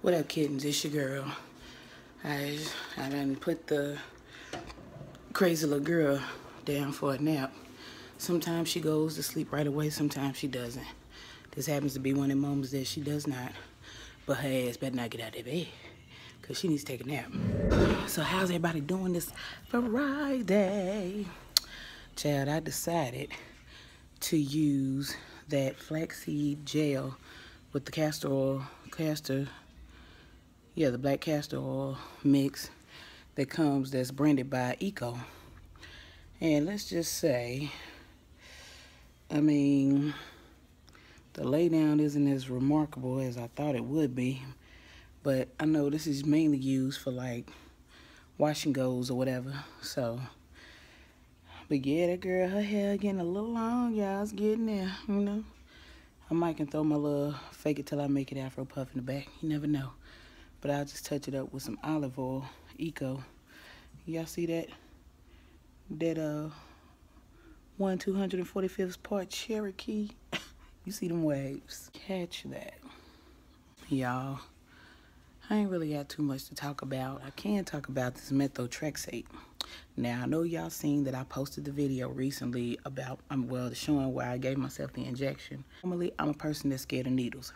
What up, kittens? It's your girl. I done put the crazy little girl down for a nap. Sometimes she goes to sleep right away, sometimes she doesn't. This happens to be one of the moments that she does not. But her ass better not get out of bed, because she needs to take a nap. So how's everybody doing this Friday? Child, I decided to use that flaxseed gel with the castor oil, the black castor oil mix that comes, that's branded by Eco. And let's just say, I mean, the laydown isn't as remarkable as I thought it would be, but I know this is mainly used for like wash and goes or whatever. So, but yeah, that girl, her hair getting a little long, y'all. It's getting there, you know. I might can throw my little fake it till I make it Afro puff in the back. You never know. But I'll just touch it up with some olive oil, Eco. Y'all see that? That 1/245th part Cherokee. You see them waves? Catch that. Y'all, I ain't really got too much to talk about. I can talk about this methotrexate. Now, I know y'all seen that I posted the video recently about, showing where I gave myself the injection. Normally, I'm a person that's scared of needles,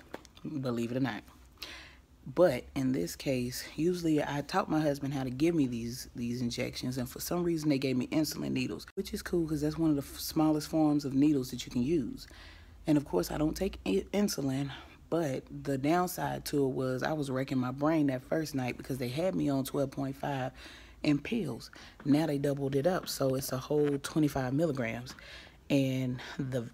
believe it or not. But in this case, usually I taught my husband how to give me these injections, and for some reason they gave me insulin needles, which is cool because that's one of the smallest forms of needles that you can use. And of course, I don't take insulin, but the downside to it was I was wrecking my brain that first night because they had me on 12.5 in pills. Now they doubled it up, so it's a whole 25 milligrams. And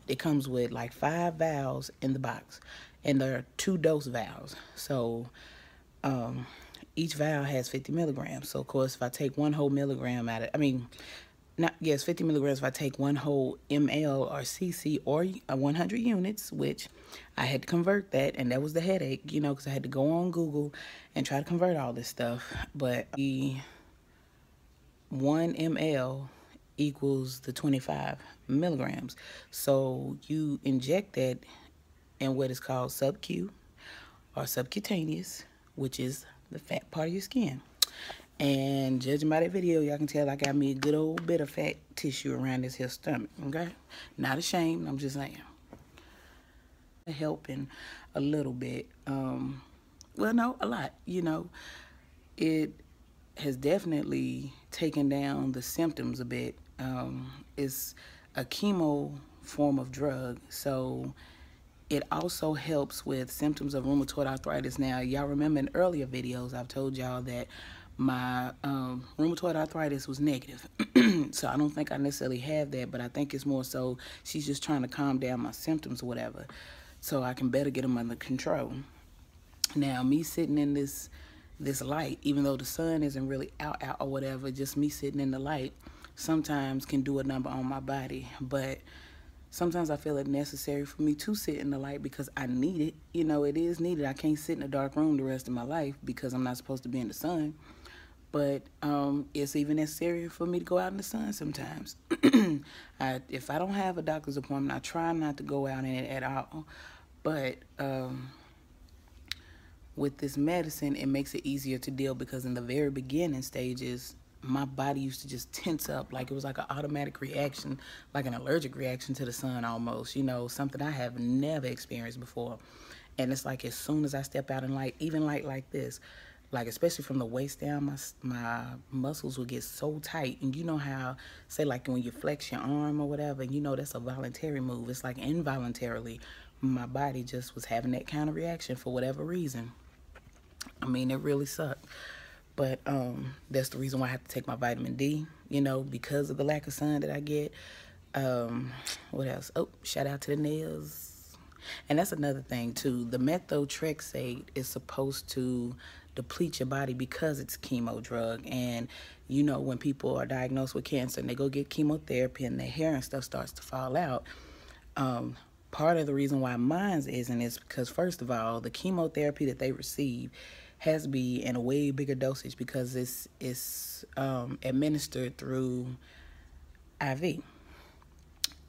it comes with like 5 vials in the box, and there are 2 dose vials. So each vial has 50 milligrams. So of course, if I take 1 whole milligram out of, 50 milligrams if I take 1 whole ml or cc or 100 units, which I had to convert that, and that was the headache, you know, because I had to go on Google and try to convert all this stuff. But the 1 ml equals the 25 milligrams. So you inject that in what is called sub-Q or subcutaneous, which is the fat part of your skin. And judging by that video, y'all can tell I got me a good old bit of fat tissue around this here stomach, okay? Not ashamed, I'm just saying. Helping a little bit. Well, no, a lot, you know. It has definitely taken down the symptoms a bit. It's a chemo form of drug, so it also helps with symptoms of rheumatoid arthritis. Now, y'all remember in earlier videos, I've told y'all that my rheumatoid arthritis was negative. So I don't think I necessarily have that, but I think it's more so she's just trying to calm down my symptoms or whatever, so I can better get them under control. Now, me sitting in this light, even though the sun isn't really out or whatever, just me sitting in the light sometimes can do a number on my body. But sometimes I feel it necessary for me to sit in the light because I need it. You know, it is needed. I can't sit in a dark room the rest of my life because I'm not supposed to be in the sun. But it's even necessary for me to go out in the sun sometimes. If I don't have a doctor's appointment, I try not to go out in it at all. But with this medicine, it makes it easier to deal because in the very beginning stages, my body used to just tense up like it was like an automatic reaction, like an allergic reaction to the sun almost, you know, something I have never experienced before. And it's like as soon as I step out in light, even light like this, like especially from the waist down, my muscles will get so tight. And you know how, say like when you flex your arm or whatever, you know that's a voluntary move. It's like involuntarily, my body just was having that kind of reaction for whatever reason. I mean, it really sucked. But that's the reason why I have to take my vitamin D, you know, because of the lack of sun that I get. What else? Oh, shout out to the nails. And that's another thing, too. The methotrexate is supposed to deplete your body because it's a chemo drug. And, you know, when people are diagnosed with cancer and they go get chemotherapy and their hair and stuff starts to fall out, part of the reason why mine isn't is because, first of all, the chemotherapy that they receive has to be in a way bigger dosage because it's administered through IV.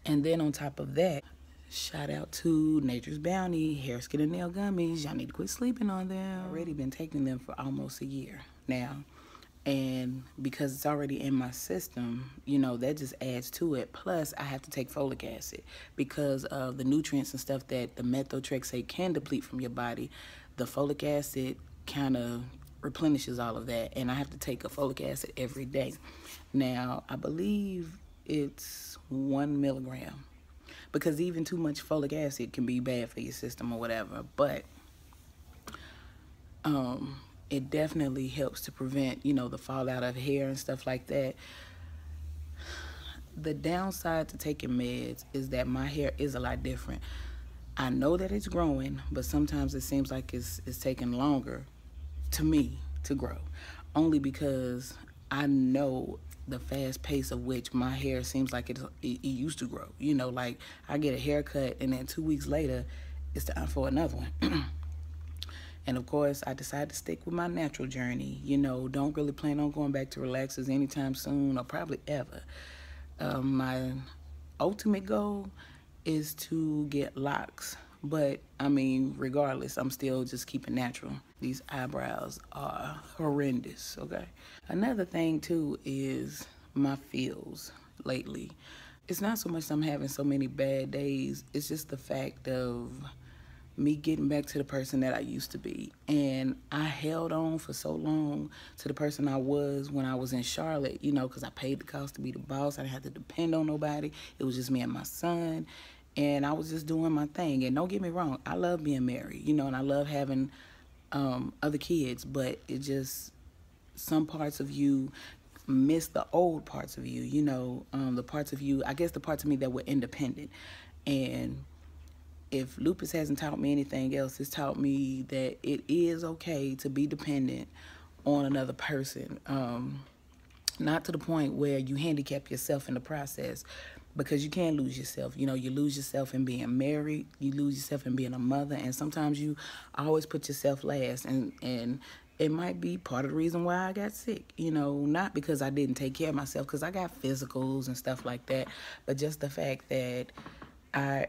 And then on top of that, Shout out to Nature's Bounty, hair, skin, and nail gummies. Y'all need to quit sleeping on them. I've already been taking them for almost a year now. And because it's already in my system, you know, that just adds to it. Plus, I have to take folic acid because of the nutrients and stuff that the methotrexate can deplete from your body. The folic acid kind of replenishes all of that, and I have to take a folic acid every day. Now, I believe it's 1 milligram because even too much folic acid can be bad for your system or whatever, but it definitely helps to prevent, you know, the fallout of hair and stuff like that. The downside to taking meds is that my hair is a lot different. I know that it's growing, but sometimes it seems like it's taking longer to me to grow, only because I know the fast pace of which my hair seems like it used to grow. You know, like I get a haircut and then 2 weeks later, it's time for another one. And of course, I decided to stick with my natural journey. You know, don't really plan on going back to relaxers anytime soon or probably ever. My ultimate goal is to get locks. But, I mean, regardless, I'm still just keeping natural. These eyebrows are horrendous, okay? Another thing, too, is my feels lately. It's not so much I'm having so many bad days. It's just the fact of me getting back to the person that I used to be. And I held on for so long to the person I was when I was in Charlotte, you know, because I paid the cost to be the boss. I didn't have to depend on nobody. It was just me and my son. And I was just doing my thing. And don't get me wrong, I love being married, you know, and I love having other kids. But it just, some parts of you miss the old parts of you, you know, the parts of you, I guess the parts of me that were independent. And if lupus hasn't taught me anything else, it's taught me that it is okay to be dependent on another person. Not to the point where you handicap yourself in the process, because you can lose yourself. You know, you lose yourself in being married, you lose yourself in being a mother, and sometimes you always put yourself last. And it might be part of the reason why I got sick, you know, not because I didn't take care of myself, because I got physicals and stuff like that, but just the fact that I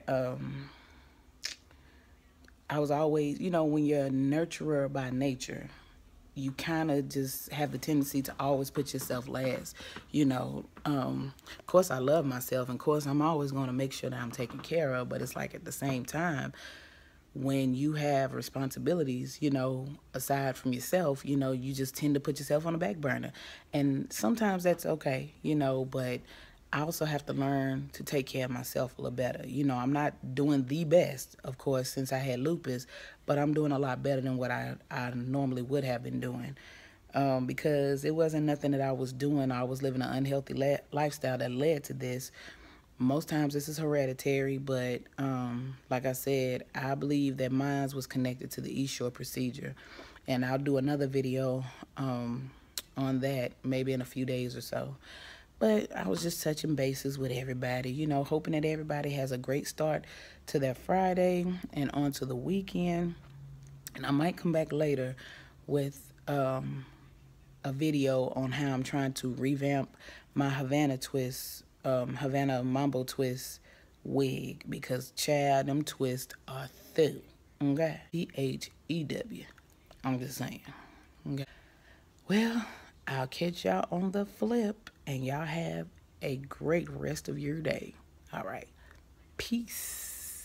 was always, you know, when you're a nurturer by nature, you kind of just have the tendency to always put yourself last, you know. Of course, I love myself, and of course, I'm always going to make sure that I'm taken care of, but it's like at the same time, when you have responsibilities, you know, aside from yourself, you know, you just tend to put yourself on the back burner. And sometimes that's okay, you know, but I also have to learn to take care of myself a little better. You know, I'm not doing the best, of course, since I had lupus, but I'm doing a lot better than what I normally would have been doing. Because it wasn't nothing that I was doing. I was living an unhealthy lifestyle that led to this. Most times this is hereditary, but like I said, I believe that mine was connected to the East Shore procedure. And I'll do another video on that maybe in a few days or so. But I was just touching bases with everybody, you know, hoping that everybody has a great start to their Friday and on to the weekend. And I might come back later with a video on how I'm trying to revamp my Havana Mambo twist wig, because child, them twists are through. Okay? THEW. I'm just saying. Okay. Well, I'll catch y'all on the flip, and y'all have a great rest of your day. All right. Peace.